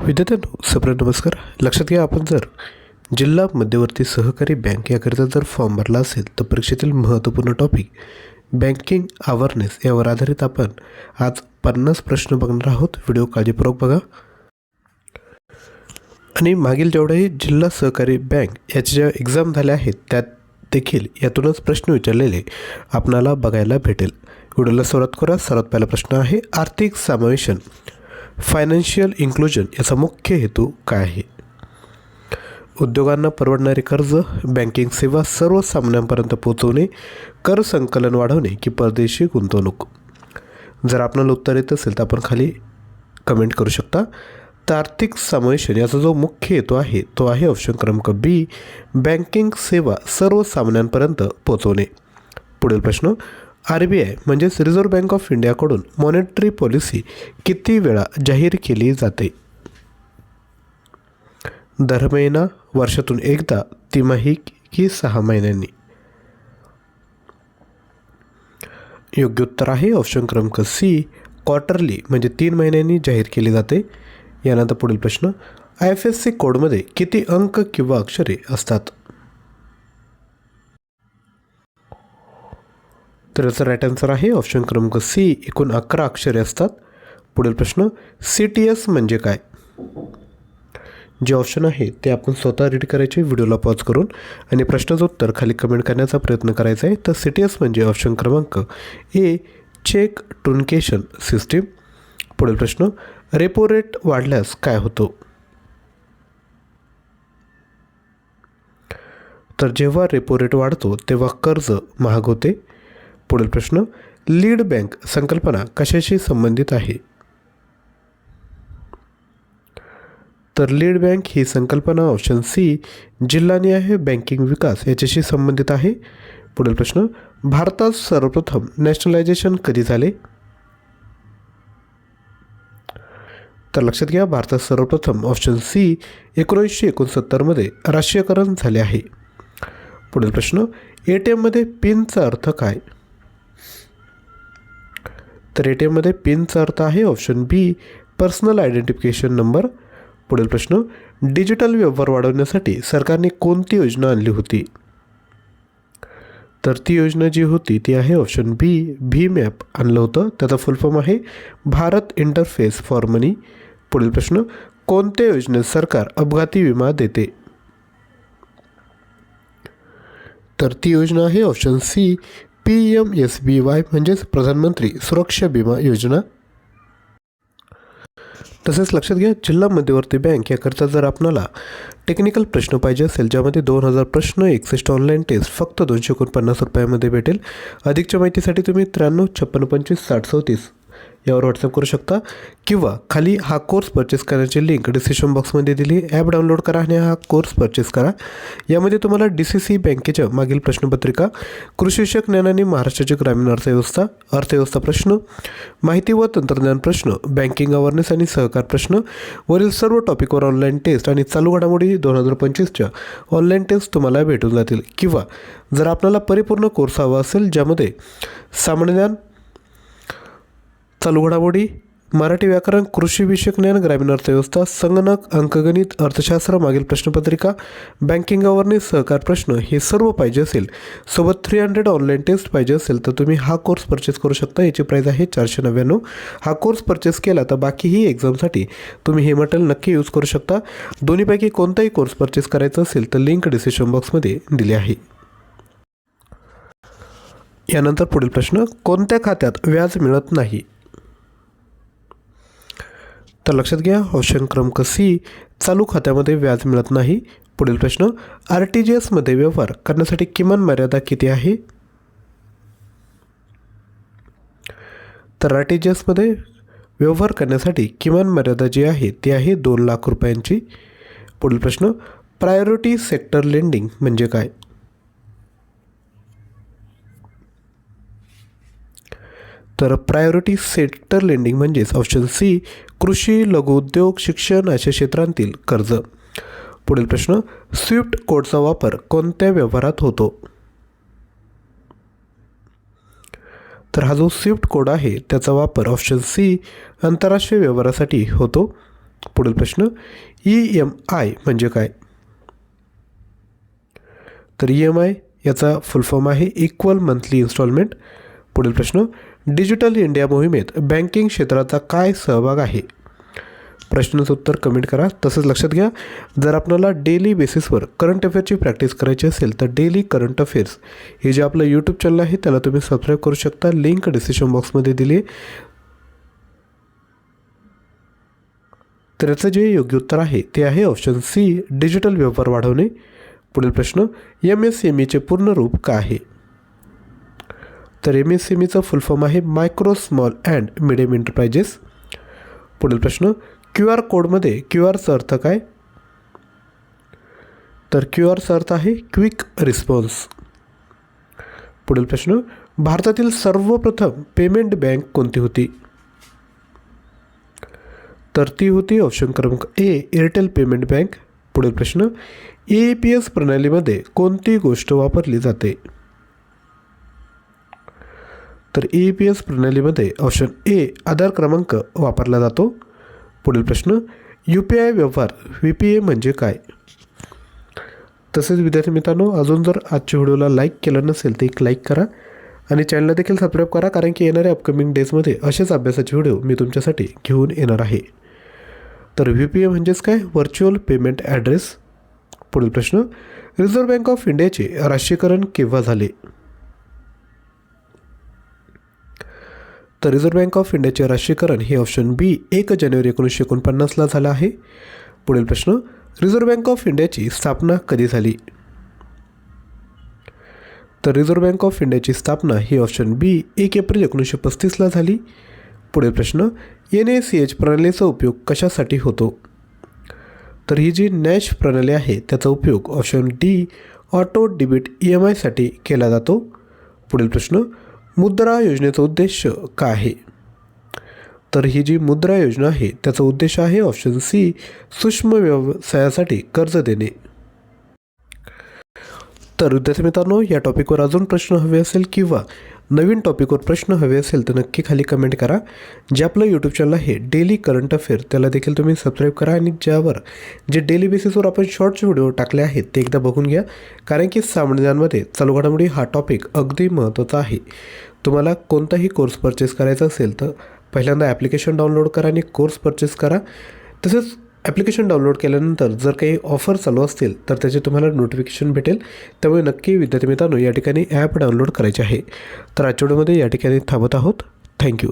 विद्यार्थ्यांनो, सप्रेम नमस्कार. लक्षात घ्या, आपण जर जिल्हा मध्यवर्ती सहकारी बँक याकरिता जर फॉर्म भरला असेल तर परीक्षेतील महत्त्वपूर्ण टॉपिक बँकिंग अवेअरनेस यावर आधारित आपण आज 50 प्रश्न बघणार आहोत. व्हिडिओ काळजीपूर्वक बघा. आणि मागील जेवढेही जिल्हा सहकारी बँक याच्या ज्या एक्झाम झाल्या आहेत त्यात देखील यातूनच प्रश्न विचारलेले आपणाला बघायला भेटेल. व्हिडिओला सुरुवात करा. सर्वात पहिला प्रश्न आहे, आर्थिक समावेशन फायनान्शियल इन्क्लुजन याचा मुख्य हेतू काय आहे? उद्योगांना परवडणारे कर्ज, बँकिंग सेवा सर्वसामान्यांपर्यंत पोहोचवणे, कर संकलन वाढवणे की परदेशी गुंतवणूक? जर आपल्याला उत्तर येत असेल तर आपण खाली कमेंट करू शकता. तर आर्थिक समावेशन याचा जो मुख्य हेतू आहे तो आहे ऑप्शन क्रमांक बी, बँकिंग सेवा सर्वसामान्यांपर्यंत पोहोचवणे. पुढील प्रश्न, RBI म्हणजेच रिझर्व्ह बँक ऑफ इंडियाकडून मॉनेटरी पॉलिसी किती वेळा जाहीर केली जाते? दर महिना, वर्षातून एकदा, तिमाही की 6 महिन्यांनी? योग्य उत्तर आहे ऑप्शन क्रमांक सी, क्वार्टरली म्हणजे 3 महिन्यांनी जाहीर केली जाते. यानंतर पुढील प्रश्न, IFSC कोडमध्ये किती अंक किंवा अक्षरे असतात? तर याचा राईट आन्सर आहे ऑप्शन क्रमांक सी, एकूण 11 अक्षरे असतात. पुढील प्रश्न, CTS म्हणजे काय? जे ऑप्शन आहे ते आपण स्वतः रीड करायचे व्हिडिओला पॉज करून आणि प्रश्नाचं उत्तर खाली कमेंट करण्याचा प्रयत्न करायचा आहे. तर CTS म्हणजे ऑप्शन क्रमांक ए, चेक ट्रुनकेशन सिस्टीम. पुढील प्रश्न, रेपो रेट वाढल्यास काय होतो? तर जेव्हा रेपो रेट वाढतो तेव्हा कर्ज महाग होते. पुढील प्रश्न, लीड बँक संकल्पना कशाशी संबंधित आहे? तर लीड बँक ही संकल्पना ऑप्शन सी, जिल्हानिहाय बँकिंग विकास याच्याशी संबंधित आहे. पुढील प्रश्न, भारतात सर्वप्रथम नॅशनलायझेशन कधी झाले? तर लक्षात घ्या, भारतात सर्वप्रथम ऑप्शन सी 1969मध्ये राष्ट्रीयकरण झाले आहे. पुढील प्रश्न, ATM मध्ये पिनचा अर्थ काय? तर ATM मध्ये पिनचा अर्थ आहे ऑप्शन बी, पर्सनल आयडेंटिफिकेशन नंबर. पुढील प्रश्न, डिजिटल व्यवहार वाढवण्यासाठी सरकारने कोणती योजना आणली होती? तर ती योजना जी होती ती आहे ऑप्शन बी, भीम ॲप आणलं होतं. त्याचा फुल फॉर्म आहे भारत इंटरफेस फॉर मनी. पुढील प्रश्न, कोणत्या योजनेत सरकार अपघाती विमा देते? तर ती योजना आहे ऑप्शन सी, PMSBY म्हणजेच प्रधानमंत्री सुरक्षा विमा योजना. तसेच लक्षात घ्या, जिल्हा मध्यवर्ती बँक याकरता जर आपल्याला टेक्निकल प्रश्न पाहिजे असेल ज्यामध्ये 2000 प्रश्न, 61 ऑनलाईन टेस्ट फक्त 249 रुपयामध्ये भेटेल. अधिकच्या माहितीसाठी तुम्ही 93 56 25 60 34 यावर व्हॉट्सअप करू शकता किंवा खाली हा कोर्स परचेस करण्याची लिंक डिस्क्रिप्शन बॉक्समध्ये दिली. ॲप डाउनलोड करा आणि हा कोर्स परचेस करा. यामध्ये तुम्हाला DCC बँकेच्या मागील प्रश्नपत्रिका, कृषीविषयक ज्ञान आणि महाराष्ट्राची ग्रामीण अर्थव्यवस्था प्रश्न, माहिती व तंत्रज्ञान प्रश्न, बँकिंग अवेअरनेस आणि सहकार प्रश्न, वरील सर्व टॉपिकवर ऑनलाईन टेस्ट आणि चालू घडामोडी 2025च्या ऑनलाईन टेस्ट तुम्हाला भेटून जातील. किंवा जर आपल्याला परिपूर्ण कोर्स हवा असेल ज्यामध्ये सामान्य ज्ञान, चालू घडामोडी, मराठी व्याकरण, कृषीविषयक ज्ञान, ग्रामीण अर्थव्यवस्था, संगणक, अंकगणित, अर्थशास्त्र, मागील प्रश्नपत्रिका, बँकिंग अवेअरनेस, सहकार प्रश्न हे सर्व पाहिजे असेल, सोबत 300 ऑनलाईन टेस्ट पाहिजे असेल तर तुम्ही हा कोर्स परचेस करू शकता. याची प्राईज आहे 499. हा कोर्स परचेस केला तर बाकीही एक्झामसाठी तुम्ही हे मटेरियल नक्की यूज करू शकता. दोन्हीपैकी कोणताही कोर्स परचेस करायचा असेल तर लिंक डिस्क्रिप्शन बॉक्समध्ये दिली आहे. यानंतर पुढील प्रश्न, कोणत्या खात्यात व्याज मिळत नाही? तर लक्षात घ्या, ऑप्शन क्रमांक सी, चालू खात्यामध्ये व्याज मिळत नाही. पुढील प्रश्न, RTGS मध्ये व्यवहार करण्यासाठी किमान मर्यादा किती आहे? तर RTGS मध्ये व्यवहार करण्यासाठी किमान मर्यादा जी आहे ती आहे 2 लाख रुपयांची. पुढील प्रश्न, प्रायोरिटी सेक्टर लेंडिंग म्हणजे काय? तर प्रायोरिटी सेक्टर लेंडिंग म्हणजेच ऑप्शन सी, कृषी, लघुउद्योग, शिक्षण अशा क्षेत्रांतील कर्ज. पुढील प्रश्न, स्विफ्ट कोडचा वापर कोणत्या व्यवहारात होतो? तर हा जो स्विफ्ट कोड आहे त्याचा वापर ऑप्शन सी, आंतरराष्ट्रीय व्यवहारासाठी होतो. पुढील प्रश्न EMI म्हणजे काय? तर EMI याचा फुल फॉर्म आहे इक्वल मंथली इन्स्टॉलमेंट. पुढील प्रश्न डिजिटल इंडिया मोहिमेत बँकिंग क्षेत्राचा काय सहभाग आहे? प्रश्नाचं उत्तर कमेंट करा. तसंच लक्षात घ्या, जर आपल्याला डेली बेसिसवर करंट अफेअरची प्रॅक्टिस करायची असेल तर डेली करंट अफेअर्स हे जे आपलं यूट्यूब चॅनल आहे त्याला तुम्ही सबस्क्राईब करू शकता. लिंक डिस्क्रिप्शन बॉक्समध्ये दिली आहे. तर याचं जे योग्य उत्तर आहे ते आहे ऑप्शन सी, डिजिटल व्यवहार वाढवणे. पुढील प्रश्न MSMEचे पूर्ण रूप काय आहे? तर MSMEचं फुल फॉर्म आहे micro small and medium enterprises. पुढील प्रश्न QR कोडमध्ये QRचा अर्थ काय? तर QRचा अर्थ आहे क्विक रिस्पॉन्स. पुढील प्रश्न भारतातील सर्वप्रथम पेमेंट बँक कोणती होती? तर ती होती ऑप्शन क्रमांक ए, एअरटेल पेमेंट बँक. पुढील प्रश्न EPS प्रणालीमध्ये कोणती गोष्ट वापरली जाते? तर EPS प्रणालीमध्ये ऑप्शन ए, आधार क्रमांक वापरला जातो. पुढील प्रश्न UPI व्यवहार VPA म्हणजे काय? तसेच विद्यार्थी मित्रांनो, अजून जर आजच्या व्हिडिओला लाईक केलं नसेल तर एक लाईक करा आणि चॅनलला देखील सबस्क्राईब करा, कारण की येणाऱ्या अपकमिंग डेजमध्ये असेच अभ्यासाचे व्हिडिओ मी तुमच्यासाठी घेऊन येणार आहे. तर VPA म्हणजेच काय? Virtual payment address. पुढील प्रश्न रिझर्व्ह बँक ऑफ इंडियाचे राष्ट्रीयकरण केव्हा झाले? तर रिझर्व्ह बँक ऑफ इंडियाचे राष्ट्रीयकरण हे ऑप्शन बी, 1 जानेवारी 1949ला झालं आहे. पुढील प्रश्न रिझर्व्ह बँक ऑफ इंडियाची स्थापना कधी झाली? तर रिझर्व्ह बँक ऑफ इंडियाची स्थापना ही ऑप्शन बी, 1 एप्रिल 1935ला झाली. पुढील प्रश्न NACH प्रणालीचा उपयोग कशासाठी होतो? तर ही जी नॅश प्रणाली आहे त्याचा उपयोग option D, auto debit EMI साठी केला जातो. पुढील प्रश्न मुद्रा योजनेचा उद्देश काय आहे? तर ही जी मुद्रा योजना आहे त्याचा उद्देश आहे ऑप्शन सी, सूक्ष्म व्यवसायासाठी कर्ज देणे. तर विद्यार्थी मित्रांनो, या टॉपिकवर अजून प्रश्न हवे असेल किंवा नवीन टॉपिकवर प्रश्न हवे असेल तर नक्की खाली कमेंट करा. जे आपलं यूट्यूब चॅनल आहे डेली करंट अफेअर त्याला देखील तुम्ही सबस्क्राईब करा आणि ज्यावर जे डेली बेसिसवर आपण शॉर्ट्स व्हिडिओ टाकले आहेत ते एकदा बघून घ्या, कारण की सामान्य ज्ञानमध्ये चालू घडामोडी हा टॉपिक अगदी महत्त्वाचा आहे. तुम्हाला कोणताही कोर्स परचेस करायचा असेल तर पहिल्यांदा ॲप्लिकेशन डाउनलोड करा आणि कोर्स परचेस करा. तसेच ॲप्लिकेशन डाउनलोड केल्यानंतर जर काही ऑफर चालू असतील तर त्याचे तुम्हाला नोटिफिकेशन भेटेल. त्यामुळे नक्की विद्यार्थी मित्रांनो या ठिकाणी ॲप डाउनलोड करायचे आहे. तर आजच्या व्हिडिओमध्ये या ठिकाणी थांबत आहोत. थँक्यू.